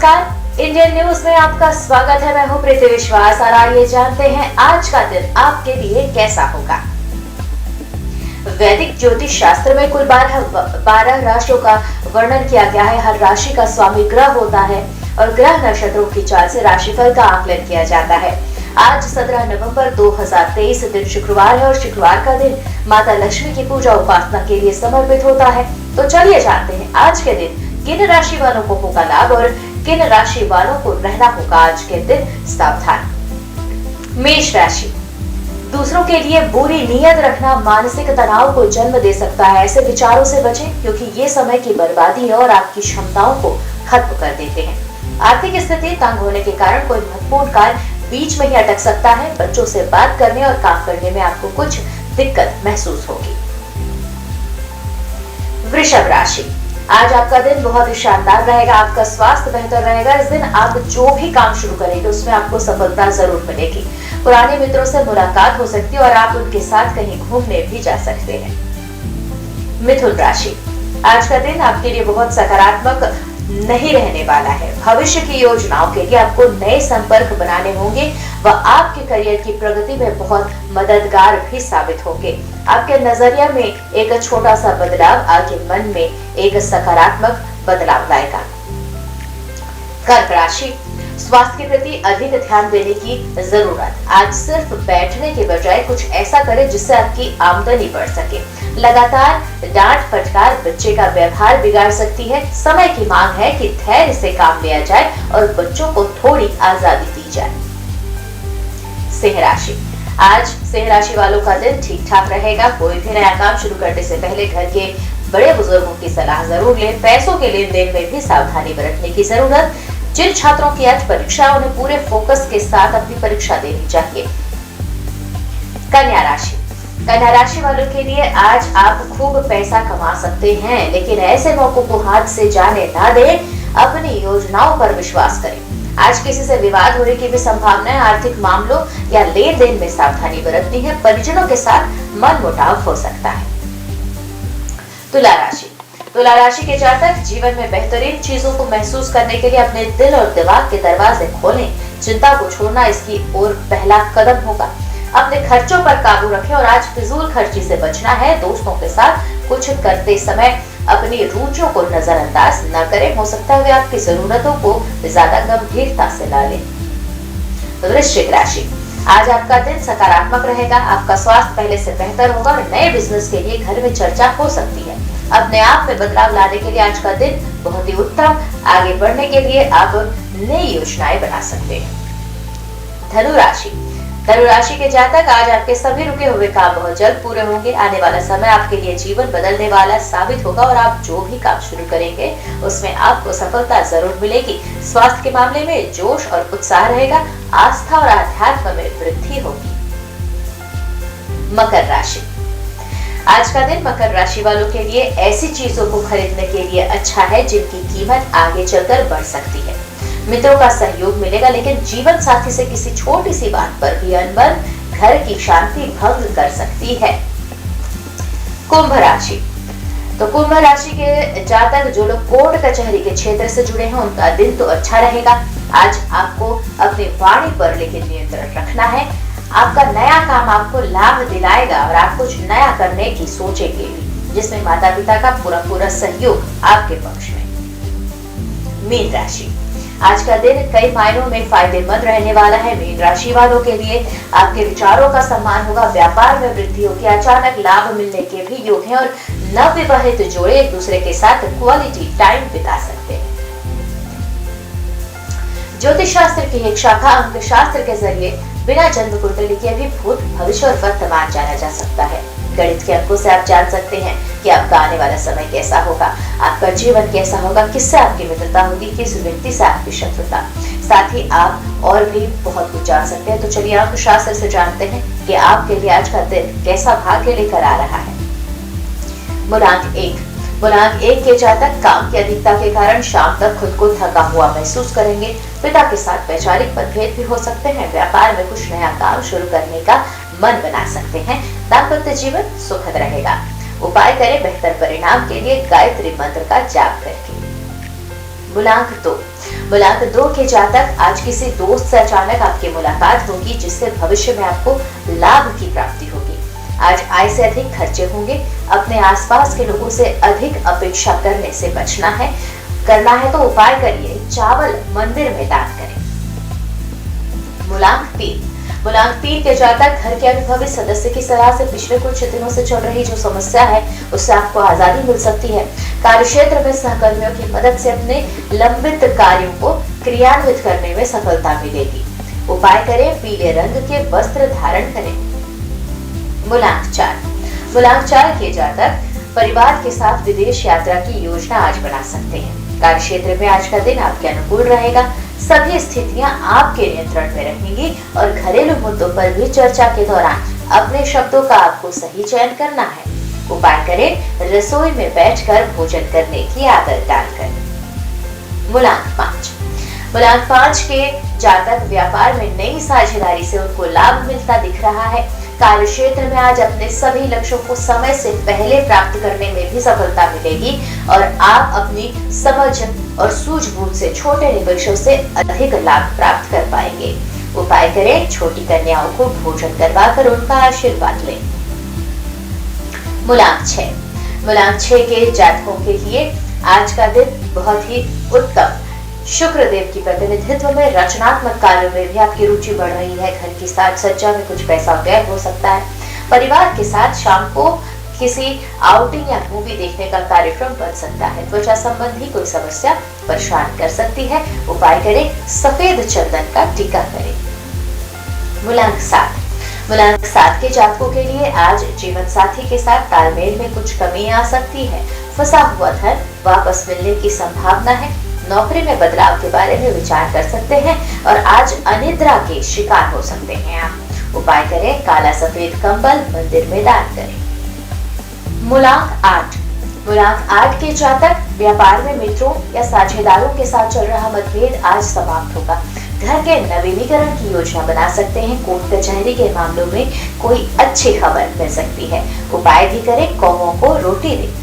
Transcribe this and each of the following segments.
नमस्कार, Indian news में आपका स्वागत है। मैं हूं प्रीति विश्वास और आइए जानते हैं आज का दिन आपके लिए कैसा होगा। वैदिक ज्योतिष शास्त्र में कुल 12 राशियों का वर्णन किया गया है। हर राशि का स्वामी ग्रह होता है और ग्रह नक्षत्रों की चाल से राशिफल का आकलन किया जाता है। आज 17 नवंबर 2023 दिन शुक्रवार है और शुक्रवार का दिन माता लक्ष्मी की पूजा उपासना के लिए समर्पित होता है। तो चलिए जानते हैं आज के दिन किन राशि वालों को होगा लाभ और किन राशि वालों को रहना होगा आज के दिन सावधान। मेष राशि, दूसरों के लिए बुरी नीयत रखना मानसिक तनाव को जन्म दे सकता है। ऐसे विचारों से बचें क्योंकि ये समय की बर्बादी है और आपकी क्षमताओं को खत्म कर देते हैं। आर्थिक स्थिति तंग होने के कारण कोई महत्वपूर्ण कार्य बीच में ही अटक सकता है। बच्चों से बात करने और काम करने में आपको कुछ दिक्कत महसूस होगी। वृषभ राशि, आज आपका दिन बहुत ही शानदार रहेगा। आपका स्वास्थ्य बेहतर रहेगा। इस दिन आप जो भी काम शुरू करेंगे उसमें आपको सफलता जरूर मिलेगी। पुराने मित्रों से मुलाकात हो सकती है और आप उनके साथ कहीं घूमने भी जा सकते हैं। मिथुन राशि, आज का दिन आपके लिए बहुत सकारात्मक नहीं रहने वाला है। भविष्य की योजनाओं के लिए आपको नए संपर्क बनाने होंगे व आपके करियर की प्रगति में बहुत मददगार भी साबित होंगे। आपके नजरिया में एक छोटा सा बदलाव आपके मन में एक सकारात्मक बदलाव लाएगा। कर्क राशि, स्वास्थ्य के प्रति अधिक ध्यान देने की जरूरत। आज सिर्फ बैठने के बजाय कुछ ऐसा करें जिससे आपकी आमदनी बढ़ सके। लगातार डांट फटकार बच्चे का व्यवहार बिगाड़ सकती है। समय की मांग है कि धैर्य से काम लिया जाए और बच्चों को थोड़ी आजादी दी जाए। सिंह राशि, आज सिंह राशि वालों का दिन ठीक ठाक रहेगा। कोई भी नया काम शुरू करने से पहले घर के बड़े बुजुर्गों की सलाह जरूर लें। पैसों के लेन देन में भी सावधानी बरतने की जरूरत। जिन छात्रों की आज परीक्षा उन्हें पूरे फोकस के साथ अपनी परीक्षा देनी चाहिए। कन्या राशि, कन्या राशि वालों के लिए आज आप खूब पैसा कमा सकते हैं, लेकिन ऐसे मौकों को हाथ से जाने ना दें। अपनी योजनाओं पर विश्वास करें। आज किसी से विवाद होने की भी संभावना है। आर्थिक मामलों या लेन देन में सावधानी बरतनी है। परिजनों के साथ मनमुटाव हो सकता है। तुला राशि, तुला राशि के जातक जीवन में बेहतरीन चीजों को महसूस करने के लिए अपने दिल और दिमाग के दरवाजे खोलें। चिंता को छोड़ना इसकी ओर पहला कदम होगा। अपने खर्चों पर काबू रखें और आज फिजूल खर्ची से बचना है। दोस्तों के साथ कुछ करते समय अपनी रुचियों को नजरअंदाज न करें। हो सकता है वे आपकी जरूरतों को ज्यादा गंभीरता से न लें। वृश्चिक राशि, आज आपका दिन सकारात्मक रहेगा। आपका स्वास्थ्य पहले से बेहतर होगा और नए बिजनेस के लिए घर में चर्चा हो सकती है। अपने आप में बदलाव लाने के लिए आज का दिन बहुत ही उत्तम। आगे बढ़ने के लिए आप नई योजनाएं बना सकते हैं। धनु राशि, धनु राशि के जातक आज आपके सभी रुके हुए काम बहुत जल्द पूरे होंगे। आने वाला समय आपके लिए जीवन बदलने वाला साबित होगा और आप जो भी काम शुरू करेंगे उसमें आपको सफलता जरूर मिलेगी। स्वास्थ्य के मामले में जोश और उत्साह रहेगा। आस्था और आध्यात्म में वृद्धि होगी। मकर राशि, आज का दिन मकर राशि वालों के लिए ऐसी चीजों को खरीदने के लिए अच्छा है जिनकी कीमत आगे चलकर बढ़ सकती है। मित्रों का सहयोग मिलेगा, लेकिन जीवन साथी से किसी छोटी सी बात पर भी अनबन घर की शांति भंग कर सकती है। कुंभ राशि, तो कुंभ राशि के जातक जो लोग कोर्ट कचहरी के क्षेत्र से जुड़े हैं उनका दिन तो अच्छा रहेगा। आज आपको अपनी वाणी पर लेकिन नियंत्रण रखना है। आपका नया काम आपको लाभ दिलाएगा और आप कुछ नया करने की सोचेंगे भी, जिसमें माता पिता का पूरा सहयोग आपके पक्ष में। मीन राशि, आज का दिन कई मायनों में फायदेमंद रहने वाला है। मीन राशि वालों के लिए आपके विचारों का सम्मान होगा। व्यापार में वृद्धि होगी। अचानक लाभ मिलने के भी योग हैं और नवविवाहित जोड़े एक दूसरे के साथ क्वालिटी टाइम बिता सकते हैं। ज्योतिष शास्त्र की एक शाखा अंक शास्त्र के जरिए बिना जन्म कुंडली के भी भूत भविष्य और वर्तमान जाना जा सकता है। गणित के अंकों से आप जान सकते हैं कि आपका आने वाला समय कैसा होगा, आपका जीवन कैसा होगा, किससे आपकी मित्रता होगी, किस व्यक्ति से आपकी शत्रुता। साथ ही आप और भी बहुत कुछ जान सकते हैं। तो चलिए अंक शास्त्र से जानते हैं कि आपके लिए आज का दिन कैसा भाग्य लेकर आ रहा है। मूलांक 1, मूलांक 1 के जातक काम की अधिकता के कारण शाम तक खुद को थका हुआ महसूस करेंगे। पिता के साथ वैचारिक मतभेद भी हो सकते हैं। व्यापार में कुछ नया काम शुरू करने का मन बना सकते हैं। दाम्पत्य जीवन सुखद रहेगा। उपाय करें बेहतर परिणाम के लिए गायत्री मंत्र का जाप करके। मूलांक 2। मूलांक 2 के जातक आज किसी दोस्त से अचानक आपकी मुलाकात होगी, जिससे भविष्य में आपको लाभ की प्राप्ति होगी। आज आय से अधिक खर्चे होंगे। अपने आसपास के लोगों से अधिक अपेक्षा करने से बचना है। करना है तो उपाय करिए, चावल मंदिर में दान करें। मूलांक 3। मूलांक 3 के जातक घर के अनुभवी सदस्य की सलाह से पिछले कुछ दिनों से चल रही जो समस्या है उससे आपको आजादी मिल सकती है। कार्य क्षेत्र में सहकर्मियों की मदद से अपने लंबित कार्यों को क्रियान्वित करने में सफलता मिलेगी। उपाय करें, पीले रंग के वस्त्र धारण करें। मूलांक 4। मूलांक 4 के जातक परिवार के साथ विदेश यात्रा की योजना आज बना सकते हैं। कार्य क्षेत्र में आज का दिन आपके अनुकूल रहेगा। सभी स्थितियां आपके नियंत्रण में रहेंगी और घरेलू मुद्दों पर भी चर्चा के दौरान अपने शब्दों का आपको सही चयन करना है। उपाय करें, रसोई में बैठकर भोजन करने की आदत डालकर। मूलांक 5। मूलांक 5 के जातक व्यापार में नई साझेदारी से उनको लाभ मिलता दिख रहा है। कार्य क्षेत्र में आज अपने सभी लक्ष्यों को समय से पहले प्राप्त करने में भी सफलता मिलेगी और आप अपनी समझ और सूझबूझ से छोटे निवेशों से अधिक लाभ प्राप्त कर पाएंगे। उपाय करें, छोटी कन्याओं को भोजन करवाकर उनका आशीर्वाद लें। मूलांक 6। मूलांक 6 के जातकों के लिए आज का दिन बहुत ही उत्तम। शुक्र देव की प्रतिनिधित्व में रचनात्मक कार्यों में भी आपकी रुचि बढ़ रही है। घर की साज सज्जा में कुछ पैसा व्यय हो सकता है। परिवार के साथ शाम को किसी आउटिंग या मूवी देखने का कार्यक्रम बन सकता है। त्वचा संबंधी कोई समस्या परेशान कर सकती है। उपाय करें, सफेद चंदन का टीका करें। मूलांक 7। मूलांक 7 के जातकों के लिए आज जीवन साथी के साथ तालमेल में कुछ कमी आ सकती है। फंसा हुआ धन वापस मिलने की संभावना है। नौकरी में बदलाव के बारे में विचार कर सकते हैं और आज अनिद्रा के शिकार हो सकते हैं आप। उपाय करें, काला सफेद कंबल मंदिर में दान करें। मूलांक 8। मूलांक 8 के जातक व्यापार में मित्रों या साझेदारों के साथ चल रहा मतभेद आज समाप्त होगा। घर के नवीनीकरण की योजना बना सकते हैं। कोर्ट कचहरी के मामलों में कोई अच्छी खबर मिल सकती है। उपाय भी करें, कौवों को रोटी दें।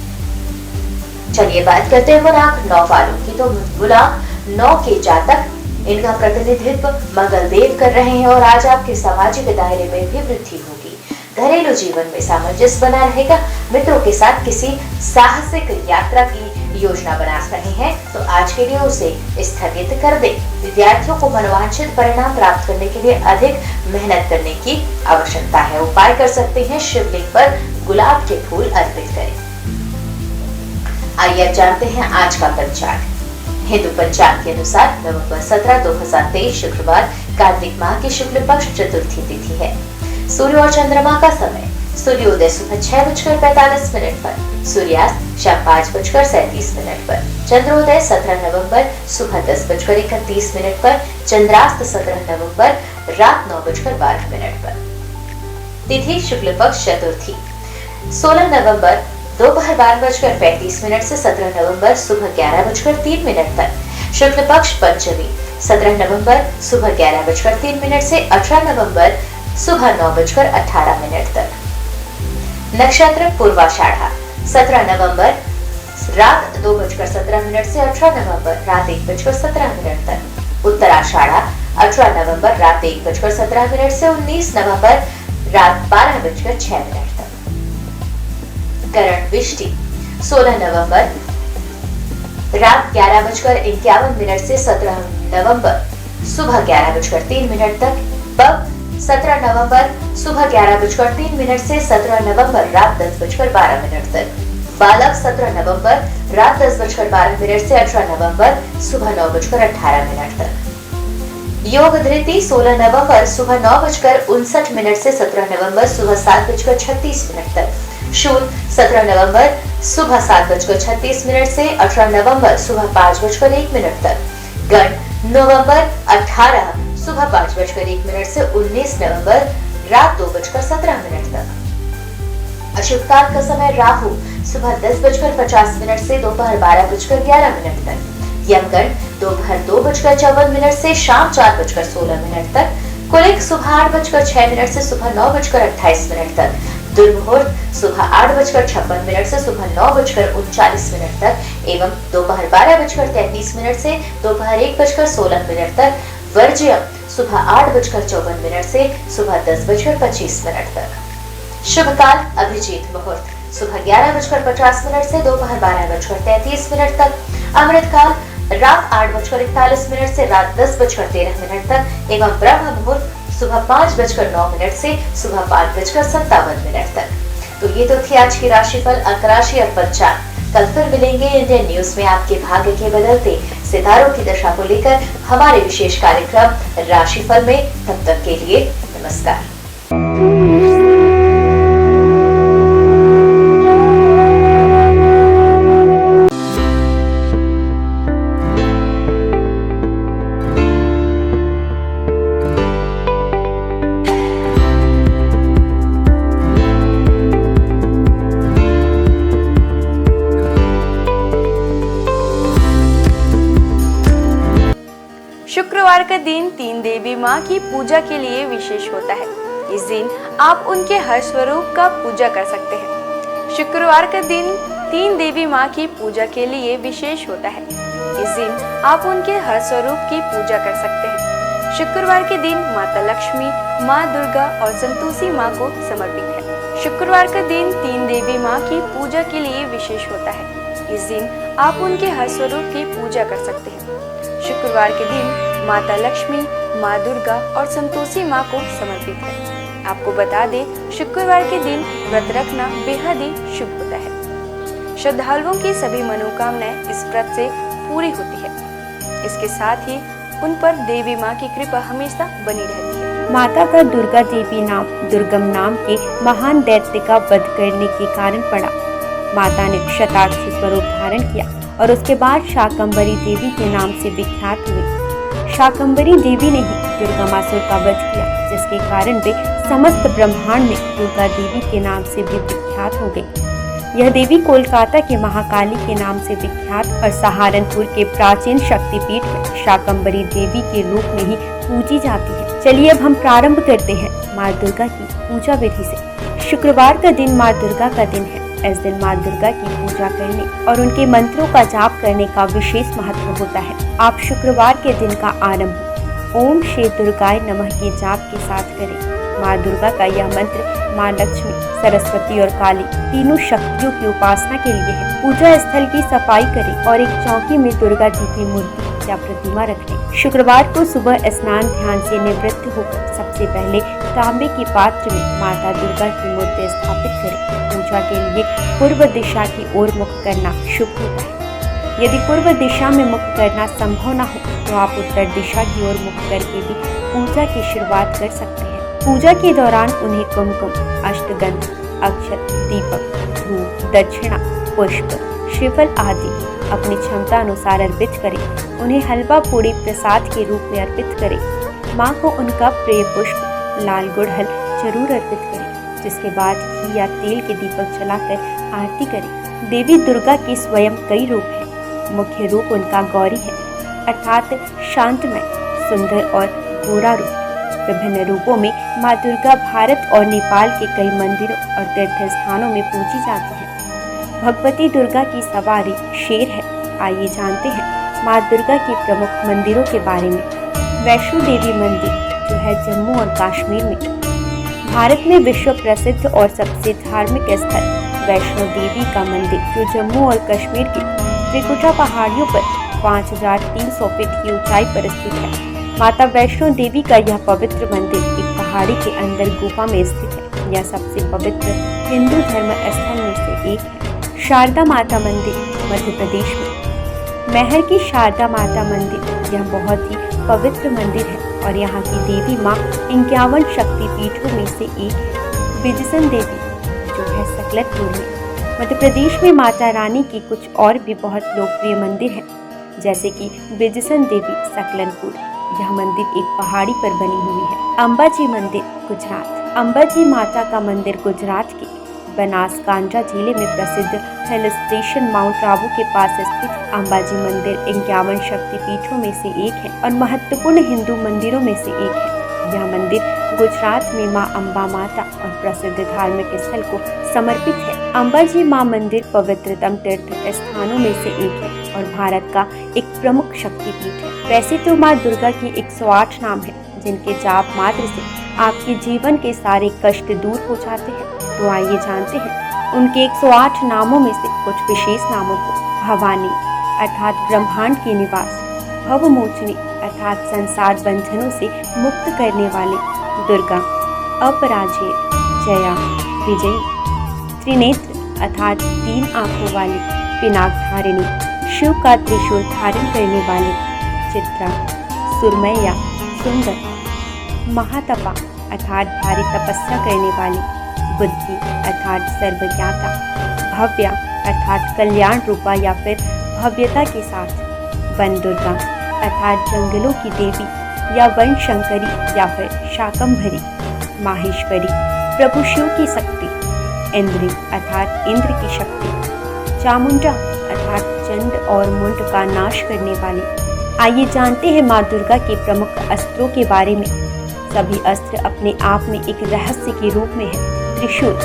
चलिए बात करते हैं मूलांक 9 वालों की। तो मूलांक 9 के जातक इनका प्रतिनिधित्व मंगल देव कर रहे हैं और आज आपके सामाजिक दायरे में भी वृद्धि होगी। घरेलू जीवन में सामंजस्य बना रहेगा। मित्रों के साथ किसी साहसिक यात्रा की योजना बना रहे हैं तो आज के लिए उसे स्थगित कर दें। विद्यार्थियों को मनोवांछित परिणाम प्राप्त करने के लिए अधिक मेहनत करने की आवश्यकता है। उपाय कर सकते हैं, शिवलिंग पर गुलाब के फूल अर्पित करें। आइए अब जानते हैं आज का पंचांग। हिंदू पंचांग के अनुसार नवंबर 17, 2023 शुक्रवार कार्तिक माह की शुक्ल पक्ष चतुर्थी तिथि है। सूर्य और चंद्रमा का समय सूर्योदय सुबह 6:45 पर, सूर्यास्त शाम 5:37 पर, चंद्रोदय 17 नवंबर सुबह 10:31 पर, चंद्रास्त 17 नवंबर रात 9:12 पर। तिथि शुक्ल पक्ष चतुर्थी 16 नवंबर दोपहर 12:35 से 17 नवंबर सुबह 11:03 तक। शुक्ल पक्ष पंचमी 17 नवंबर सुबह 11:03 से 18 नवंबर सुबह 9:18 तक। नक्षत्र पूर्वाषाढ़ा 17 नवंबर रात 2:17 से 18 नवंबर रात 1:17 तक। उत्तराषाढ़ा 18 नवंबर रात 1:17 से 19 नवंबर रात 12:06 तक। करण विष्टि 16 नवंबर रात 11:51 से 17 नवंबर सुबह 11:03 तक। पब 17 नवंबर सुबह 11:03 से 17 नवंबर रात 10:12 तक। बालक 17 नवंबर रात 10:12 से 18 नवंबर सुबह 9:18 तक। योग धृति 16 नवंबर सुबह 9:59 से 17 नवंबर सुबह 7:36 तक। शूल 17 नवंबर सुबह 7:36 से 18 नवंबर सुबह 5:01 तक। गण नवंबर 18 सुबह 5:01 से 19 नवंबर रात 2:17 तक। अशुभ काल का समय राहु सुबह 10:50 से दोपहर 12:11 तक। यमगण दोपहर 2:54 से शाम 4:16 तक। कुलिक सुबह 8:06 से सुबह 9:28 तक। दुर्मुहूर्त सुबह 8:56 से सुबह 9:39 तक एवं दोपहर 12:33 से दोपहर 1:16 तक। वर्ज्य सुबह 8:54 से सुबह 10:25 तक। शुभ काल अभिजीत मुहूर्त सुबह 11:50 से दोपहर 12:33 तक। अमृत काल रात 8:41 से रात 10:13 तक एवं ब्रह्म मुहूर्त सुबह 5:09 से सुबह 5:57 तक। तो ये तो थी आज की राशिफल, अंक राशि और पंचांग। कल फिर मिलेंगे इंडियन न्यूज में आपके भाग्य के बदलते सितारों की दशा को लेकर हमारे विशेष कार्यक्रम राशिफल में। तब तक के लिए नमस्कार। शुक्रवार का दिन तीन देवी माँ की पूजा के लिए विशेष होता है। इस दिन आप उनके हर स्वरूप का पूजा कर सकते हैं। शुक्रवार का दिन तीन देवी माँ की पूजा के लिए विशेष होता है। इस दिन आप उनके हर स्वरूप की पूजा कर सकते हैं। शुक्रवार के दिन माता लक्ष्मी, माँ दुर्गा और संतोषी माँ को समर्पित है। शुक्रवार का दिन तीन देवी माँ की पूजा के लिए विशेष होता है। इस दिन आप उनके हर स्वरूप की पूजा कर सकते हैं। शुक्रवार के दिन माता लक्ष्मी, माँ दुर्गा और संतोषी माँ को समर्पित है। आपको बता दें, शुक्रवार के दिन व्रत रखना बेहद ही शुभ होता है। श्रद्धालुओं की सभी मनोकामनाएं इस व्रत से पूरी होती है। इसके साथ ही उन पर देवी माँ की कृपा हमेशा बनी रहती है। माता का दुर्गा देवी नाम दुर्गम नाम के महान दैत्य का वध करने के कारण पड़ा। माता ने शताक्षी स्वरूप धारण किया और उसके बाद शाकंभरी देवी के नाम से विख्यात हुई। शाकंभरी देवी ने ही दुर्गामासुर का वध किया, जिसके कारण वे समस्त ब्रह्मांड में दुर्गा देवी के नाम से भी विख्यात हो गई। यह देवी कोलकाता के महाकाली के नाम से विख्यात और सहारनपुर के प्राचीन शक्तिपीठ में शाकंभरी देवी के रूप में ही पूजी जाती है। चलिए अब हम प्रारंभ करते हैं माँ दुर्गा की पूजा विधि से। शुक्रवार का दिन माँ दुर्गा का दिन है। इस दिन माँ दुर्गा की पूजा करने और उनके मंत्रों का जाप करने का विशेष महत्व होता है। आप शुक्रवार के दिन का आरंभ ओम श्री दुर्गाय नमः के जाप के साथ करें। माँ दुर्गा का यह मंत्र माँ लक्ष्मी, सरस्वती और काली तीनों शक्तियों की उपासना के लिए है। पूजा स्थल की सफाई करें और एक चौकी में दुर्गा जी की मूर्ति या प्रतिमा रखें। शुक्रवार को सुबह स्नान ध्यान से निवृत्त होकर सबसे पहले तांबे के पात्र में माता दुर्गा की मूर्ति स्थापित करें। पूजा के लिए पूर्व दिशा की ओर मुख करना शुभ होता है। यदि पूर्व दिशा में मुख करना संभव न हो तो आप उत्तर दिशा की ओर मुख करके भी पूजा की शुरुआत कर सकते हैं। पूजा के दौरान उन्हें कुमकुम, अष्टगंध, अक्षत, दीपक, धूप, दक्षिणा, पुष्प, श्रीफल आदि अपनी क्षमता अनुसार अर्पित करें। उन्हें हलवा पूड़ी प्रसाद के रूप में अर्पित करें। माँ को उनका प्रिय पुष्प लाल गुड़हल जरूर अर्पित करें, जिसके बाद घी या तेल के दीपक जलाकर आरती करें। देवी दुर्गा के स्वयं कई रूप हैं। मुख्य रूप उनका गौरी है, अर्थात शांतमय, सुंदर और गोरा रूप। विभिन्न रूपों में माँ दुर्गा भारत और नेपाल के कई मंदिरों और तीर्थ स्थानों में पूजी जाती है। भगवती दुर्गा की सवारी शेर है। आइए जानते हैं माँ दुर्गा के प्रमुख मंदिरों के बारे में। वैष्णो देवी मंदिर जो है जम्मू और कश्मीर में। भारत में विश्व प्रसिद्ध और सबसे धार्मिक स्थल वैष्णो देवी का मंदिर जो जम्मू और कश्मीर के त्रिकुटा पहाड़ियों पर 5300 फीट की ऊंचाई पर स्थित है। माता वैष्णो देवी का यह पवित्र मंदिर एक पहाड़ी के अंदर गुफा में स्थित है। यह सबसे पवित्र हिंदू धर्म स्थल में से एक है। शारदा माता मंदिर मध्य प्रदेश में। महर की शारदा माता मंदिर यह बहुत ही पवित्र मंदिर है और यहाँ की देवी माँ 51 शक्तिपीठों में से एक है। बिजसन देवी जो है सकलतपुर में। मध्य प्रदेश में माता रानी की कुछ और भी बहुत लोकप्रिय मंदिर हैं, जैसे कि बिजसन देवी सकलनपुर। यह मंदिर एक पहाड़ी पर बनी हुई है। अंबाजी मंदिर गुजरात। अंबाजी माता का मंदिर गुजरात के बनासकांठा जिले में प्रसिद्ध हिल स्टेशन माउंट आबू के पास स्थित अंबाजी मंदिर 51 शक्तिपीठों में से एक है और महत्वपूर्ण हिंदू मंदिरों में से एक है। यह मंदिर गुजरात में मां अम्बा माता और प्रसिद्ध धार्मिक स्थल को समर्पित है। अंबाजी मां मंदिर पवित्रतम तीर्थ स्थानों में से एक है और भारत का एक प्रमुख शक्तिपीठ है। वैसे तो मां दुर्गा की 108 नाम है जिनके जाप मात्र से आपके जीवन के सारे कष्ट दूर हो जाते हैं। तो आइए जानते हैं उनके 108 नामों में से कुछ विशेष नामों को। भवानी अर्थात ब्रह्मांड की निवास, भवमोचनी अर्थात संसार बंधनों से मुक्त करने वाले, दुर्गा अपराजेय, जया विजयी, त्रिनेत्र अर्थात 3 आंखों वाली, पिनाकधारिणी शिव का त्रिशूल धारण करने वाले, चित्रा सुरमैया सुंदर, महातपा अर्थात भारी तपस्या करने वाली, बुद्धि अर्थात सर्वज्ञाता, भव्या अर्थात कल्याण रूपा या फिर भव्यता के साथ, वन दुर्गा अर्थात जंगलों की देवी या वन शंकरी या फिर शाकंभरी, माहेश्वरी प्रभु शिव की शक्ति, इंद्री अर्थात इंद्र की शक्ति, चामुंडा अर्थात चंड और मुंड का नाश करने वाली। आइए जानते हैं मां दुर्गा के प्रमुख अस्त्रों के बारे में। सभी अस्त्र अपने आप में एक रहस्य के रूप में है। त्रिशूल,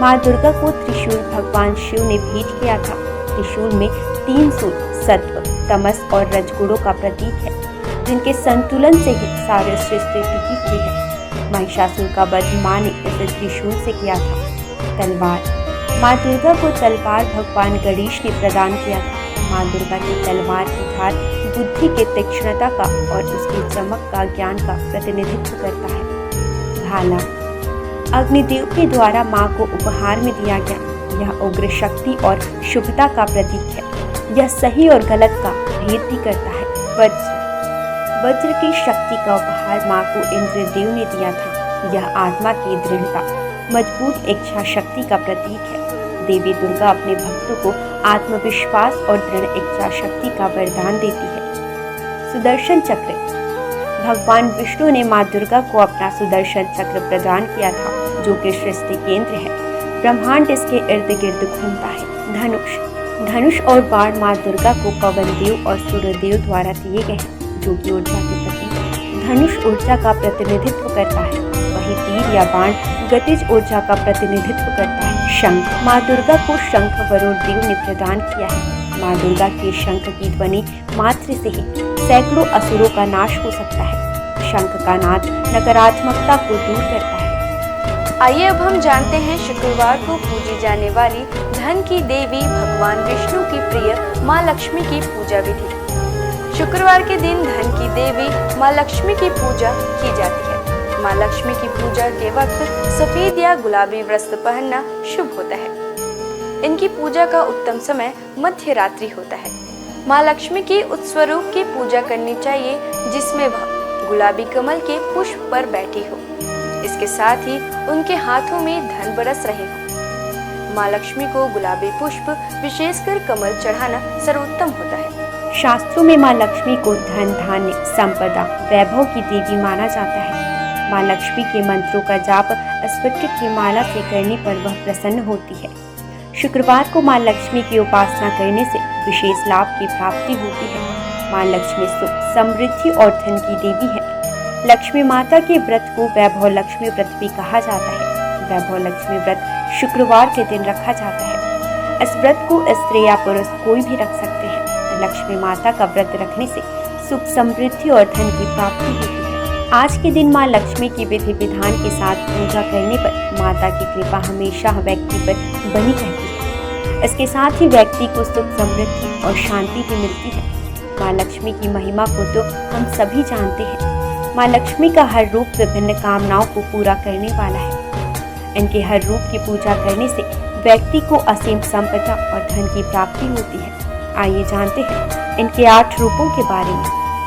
मां दुर्गा को त्रिशूल भगवान शिव ने भेंट किया था। त्रिशूल में 3 सूल सत्व, तमस और रजगुणों का प्रतीक है जिनके संतुलन से ही सारी सृष्टि टिकी हुई है। महिषासुर का वध मां ने इसे त्रिशूल से किया था। तलवार, मां दुर्गा को तलवार भगवान गणेश ने प्रदान किया था। मां दुर्गा की तलवार की धार बुद्धि के तीक्ष्णता का और उसकी चमक का ज्ञान का प्रतिनिधित्व करता है। भाला, अग्निदेव के द्वारा मां को उपहार में दिया गया। यह उग्र शक्ति और शुभता का प्रतीक है। यह सही और गलत का भेद भी करता है। वज्र, वज्र की शक्ति का उपहार मां को इंद्रदेव ने दिया था। यह आत्मा की दृढ़ता, मजबूत इच्छा शक्ति का प्रतीक है। देवी दुर्गा अपने भक्तों को आत्मविश्वास और दृढ़ इच्छा शक्ति का वरदान देती है। सुदर्शन चक्र, भगवान विष्णु ने मां दुर्गा को अपना सुदर्शन चक्र प्रदान किया था जो कि सृष्टि केंद्र है। ब्रह्मांड इसके इर्द गिर्द घूमता है। धनुष, धनुष और बाण मां दुर्गा को पवन देव और सूर्यदेव द्वारा दिए गए हैं जो कि ऊर्जा के प्रतीक है। धनुष ऊर्जा का प्रतिनिधित्व करता है, वही तीर या बाण गतिज ऊर्जा का प्रतिनिधित्व करता है। शंख, मां दुर्गा को शंख वरुण देव ने प्रदान किया है। मां दुर्गा के शंख की ध्वनि मात्र से ही सैकड़ों असुरों का नाश हो सकता है। शंख का नाद नकारात्मकता को दूर करता है। आइए अब हम जानते हैं शुक्रवार को पूजी जाने वाली धन की देवी भगवान विष्णु की प्रिय मां लक्ष्मी की पूजा विधि। शुक्रवार के दिन धन की देवी मां लक्ष्मी की पूजा की जाती है। मां लक्ष्मी की पूजा के वक्त सफेद या गुलाबी वस्त्र पहनना शुभ होता है। इनकी पूजा का उत्तम समय मध्य रात्रि होता है। मां लक्ष्मी की उस स्वरूप की पूजा करनी चाहिए जिसमें वह गुलाबी कमल के पुष्प पर बैठी हो। इसके साथ ही उनके हाथों में धन बरस रहे हो। मां लक्ष्मी को गुलाबी पुष्प विशेषकर कमल चढ़ाना सर्वोत्तम होता है। शास्त्रों में मां लक्ष्मी को धन, धान्य, संपदा, वैभव की देवी माना जाता है। मां लक्ष्मी के मंत्रों का जाप स्फटिक की माला से करने पर वह प्रसन्न होती है। शुक्रवार को मां लक्ष्मी की उपासना करने से विशेष लाभ की प्राप्ति होती है। मां लक्ष्मी सुख, समृद्धि और धन की देवी है। लक्ष्मी माता के व्रत को वैभव लक्ष्मी व्रत भी कहा जाता है। वैभव लक्ष्मी व्रत शुक्रवार के दिन रखा जाता है। इस व्रत को स्त्री या पुरुष कोई भी रख सकते हैं। लक्ष्मी माता का व्रत रखने से सुख, समृद्धि और धन की प्राप्ति होती है। आज के दिन मां लक्ष्मी की विधि विधान के साथ पूजा करने पर माता की कृपा हमेशा व्यक्ति पर बनी रहती है। इसके साथ ही व्यक्ति को सुख, समृद्धि और शांति भी मिलती है। मां लक्ष्मी की महिमा को तो हम सभी जानते हैं। मां लक्ष्मी का हर रूप विभिन्न कामनाओं को पूरा करने वाला है। इनके हर रूप की पूजा करने से व्यक्ति को असीम संपदा और धन की प्राप्ति होती है। आइए जानते हैं इनके 8 रूपों के बारे में।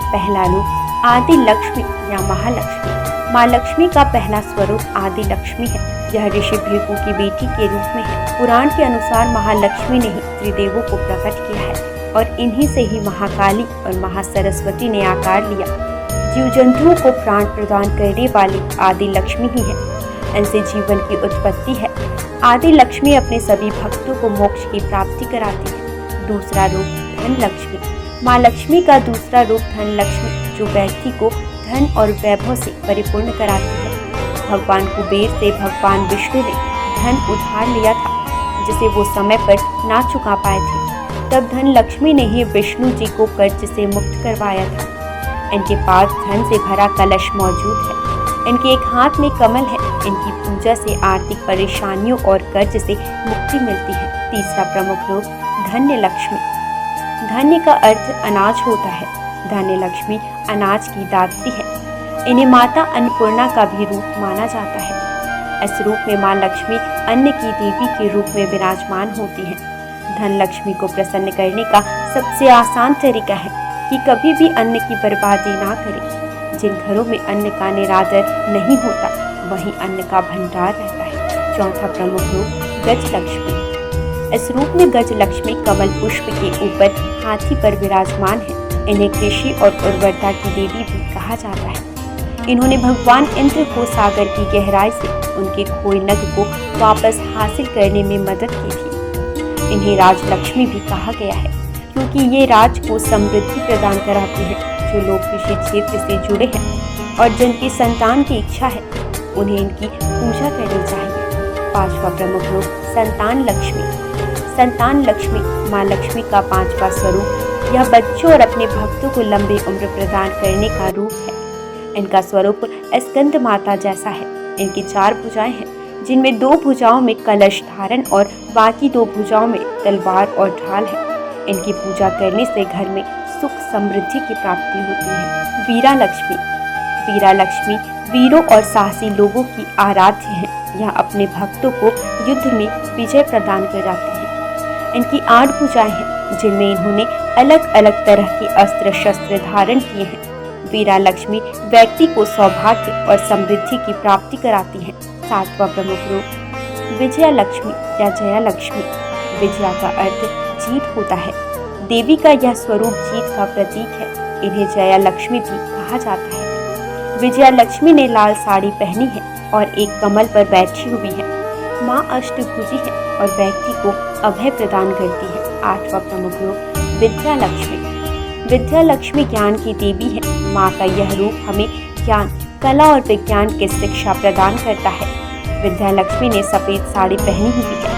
पहला रूप आदि लक्ष्मी या महालक्ष्मी। मां लक्ष्मी का पहला स्वरूप आदि लक्ष्मी है। यह ऋषि भृगु की बेटी के रूप में है। पुराण के अनुसार महालक्ष्मी ने ही त्रिदेवों को प्रकट किया है और इन्हीं से ही महाकाली और महासरस्वती ने आकार लिया। जीव जंतुओं को प्राण प्रदान करने वाली आदि लक्ष्मी ही है। इनसे जीवन की उत्पत्ति है। आदि लक्ष्मी अपने सभी भक्तों को मोक्ष की प्राप्ति कराती है। दूसरा रूप धन लक्ष्मी। मां लक्ष्मी का दूसरा रूप धन लक्ष्मी जो व्यक्ति को धन और वैभव से परिपूर्ण कराती है। भगवान कुबेर से भगवान विष्णु ने धन उधार लिया था, जिसे वो समय पर ना चुका पाए थे। तब धन लक्ष्मी ने ही विष्णु जी को कर्ज से मुक्त करवाया था। इनके पास धन से भरा कलश मौजूद है। इनके एक हाथ में कमल है। इनकी पूजा से आर्थिक परेशानियों और कर्ज से मुक्ति मिलती है। तीसरा प्रमुख रूप धन्य लक्ष्मी। धन्य का अर्थ अनाज होता है। धन्य लक्ष्मी अनाज की दात्री है। इन्हें माता अन्नपूर्णा का भी रूप माना जाता है। इस रूप में मां लक्ष्मी अन्न की देवी के रूप में विराजमान होती है। धन लक्ष्मी को प्रसन्न करने का सबसे आसान तरीका है कि कभी भी अन्न की बर्बादी ना करें। जिन घरों में अन्न का निरादर नहीं होता, वहीं अन्न का भंडार रहता है। चौथा प्रमुख रूप गज लक्ष्मी। इस रूप में गज लक्ष्मी कमल पुष्प के ऊपर हाथी पर विराजमान है। इन्हें कृषि और उर्वरता की देवी भी कहा जाता है। इन्होंने भगवान इंद्र को सागर की गहराई से उनके खोए नग को वापस हासिल करने में मदद की थी। इन्हें राजलक्ष्मी भी कहा गया है, क्योंकि ये राज को समृद्धि प्रदान कराती है। जो लोग कृषि क्षेत्र से जुड़े हैं और जिनकी संतान की इच्छा है, उन्हें इनकी पूजा करनी चाहिए। पांचवा प्रमुख रूप संतान लक्ष्मी। संतान लक्ष्मी माँ लक्ष्मी का पांचवा स्वरूप। यह बच्चों और अपने भक्तों को लंबी उम्र प्रदान करने का रूप है। इनका स्वरूप स्कंद माता जैसा है। इनकी 4 भुजाएं हैं, जिनमें 2 भुजाओं में कलश धारण और बाकी 2 भुजाओं में तलवार और ढाल है। इनकी पूजा करने से घर में सुख समृद्धि की प्राप्ति होती है। वीरा लक्ष्मी। वीरा लक्ष्मी वीरों और साहसी लोगों की आराध्य है। यह अपने भक्तों को युद्ध में विजय प्रदान कर जाती है। इनकी 8 भुजाएं हैं, जिनमें इन्होंने अलग अलग तरह के अस्त्र शस्त्र धारण किए हैं। वीरा लक्ष्मी व्यक्ति को सौभाग्य और समृद्धि की प्राप्ति कराती है। 7वां प्रमुख रूप विजया लक्ष्मी या जया लक्ष्मी। विजया का अर्थ जीत होता है। देवी का यह स्वरूप जीत का प्रतीक है। इन्हें जया लक्ष्मी भी कहा जाता है। विजया लक्ष्मी ने लाल साड़ी पहनी है और एक कमल पर बैठी हुई है। माँ अष्टभुजी है और व्यक्ति को अभय प्रदान करती है। 8वां प्रमुख रूप विद्या लक्ष्मी। विद्या लक्ष्मी ज्ञान की देवी है। माँ का यह रूप हमें ज्ञान, कला और विज्ञान की शिक्षा प्रदान करता है। विद्या लक्ष्मी ने सफेद साड़ी पहनी हुई है।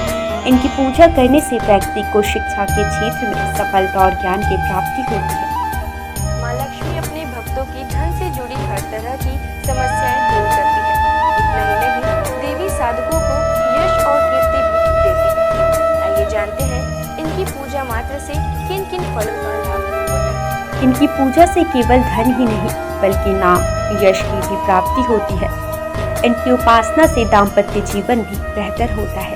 इनकी पूजा करने से व्यक्ति को शिक्षा के क्षेत्र में सफलता और ज्ञान की प्राप्ति होती है। माँ लक्ष्मी अपने भक्तों की धन से जुड़ी हर तरह की समस्याएं दूर करती है। इतना ही नहीं, देवी साधकों को यश और कीर्ति भी देती है। आइए जानते हैं इनकी पूजा मात्र से किन किन फलों का लाभ होता है। इनकी पूजा से केवल धन ही नहीं, बल्कि नाम, यश की भी प्राप्ति होती है। इनकी उपासना से दाम्पत्य जीवन भी बेहतर होता है।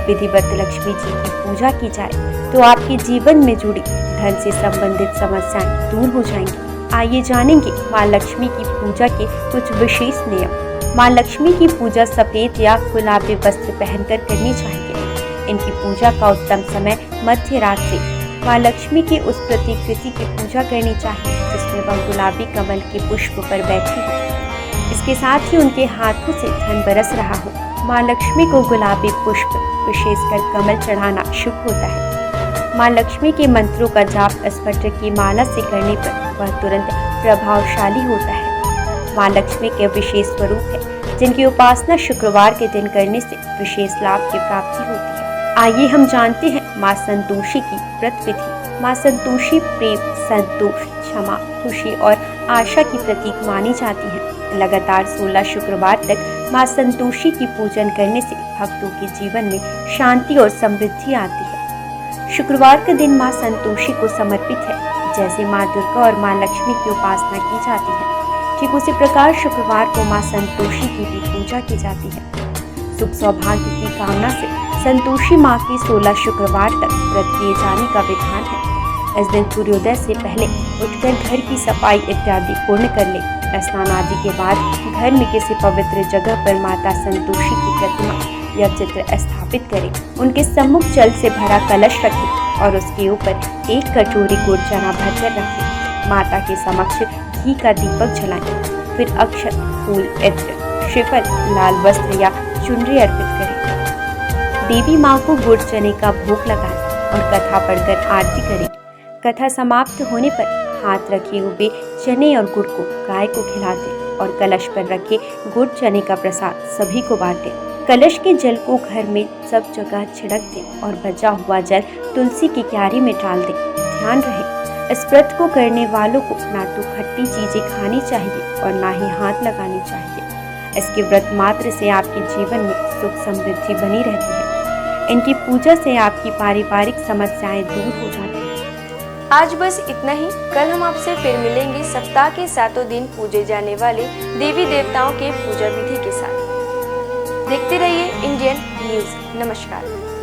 विधिवत लक्ष्मी जी की पूजा की जाए तो आपके जीवन में जुड़ी धन से संबंधित समस्याएं दूर हो जाएंगी। आइए जानेंगे माँ लक्ष्मी की पूजा के कुछ विशेष नियम। माँ लक्ष्मी की पूजा सफेद या गुलाबी वस्त्र पहनकर करनी चाहिए। इनकी पूजा का उत्तम समय मध्य रात से माँ लक्ष्मी की उस प्रतिकृति की पूजा करनी चाहिए जिसमें वह गुलाबी कमल के पुष्प पर बैठी हो। इसके साथ ही उनके हाथों से धन बरस रहा हो। माँ लक्ष्मी को गुलाबी पुष्प, विशेषकर कमल चढ़ाना शुभ होता है। माँ लक्ष्मी के मंत्रों का जाप स्फटिक की माला से करने पर वह तुरंत प्रभावशाली होता है। माँ लक्ष्मी के विशेष स्वरूप है, जिनकी उपासना शुक्रवार के दिन करने से विशेष लाभ की प्राप्ति होती है। आइए हम जानते हैं माँ संतोषी की व्रत विधि। माँ संतोषी प्रेम, संतोष, क्षमा, खुशी और आशा की प्रतीक मानी जाती है। लगातार 16 शुक्रवार तक माँ संतोषी की पूजन करने से भक्तों के जीवन में शांति और समृद्धि आती है। शुक्रवार का दिन माँ संतोषी को समर्पित है। जैसे माँ दुर्गा और माँ लक्ष्मी की उपासना की जाती है, ठीक उसी प्रकार शुक्रवार को माँ संतोषी की भी पूजा की जाती है। सुख सौभाग्य की कामना से संतोषी माँ की 16 शुक्रवार तक व्रत किए जाने का विधान है। इस दिन सूर्योदय से पहले उठकर घर की सफाई इत्यादि पूर्ण कर ले। स्नान आदि के बाद घर में किसी पवित्र जगह पर माता संतोषी की प्रतिमा या चित्र स्थापित करें। उनके सम्मुख जल से भरा कलश रखें और उसके ऊपर एक कटोरी गुड़ चना भरकर रखें। माता के समक्ष घी का दीपक जलाएं। फिर अक्षत, फूल, इत्र, श्रीफल, लाल वस्त्र या चुनरी अर्पित करें। देवी माँ को गुड़ चने का भोग लगाएं और कथा पढ़कर आरती करें। कथा समाप्त होने पर हाथ रखे हुए चने और गुड़ को गाय को खिला दें। और कलश पर रखे गुड़ चने का प्रसाद सभी को बांटें। कलश के जल को घर में सब जगह छिड़क दें और बचा हुआ जल तुलसी की क्यारी में डाल दें। ध्यान रहे, इस व्रत को करने वालों को ना तो खट्टी चीजें खानी चाहिए और ना ही हाथ लगानी चाहिए। इसके व्रत मात्र से आपके जीवन में सुख समृद्धि बनी रहती है। इनकी पूजा से आपकी पारिवारिक समस्याएं दूर हो जाती हैं। आज बस इतना ही। कल हम आपसे फिर मिलेंगे सप्ताह के 7 दिन पूजे जाने वाले देवी देवताओं के पूजा विधि के साथ। देखते रहिए इंडियन न्यूज़। नमस्कार।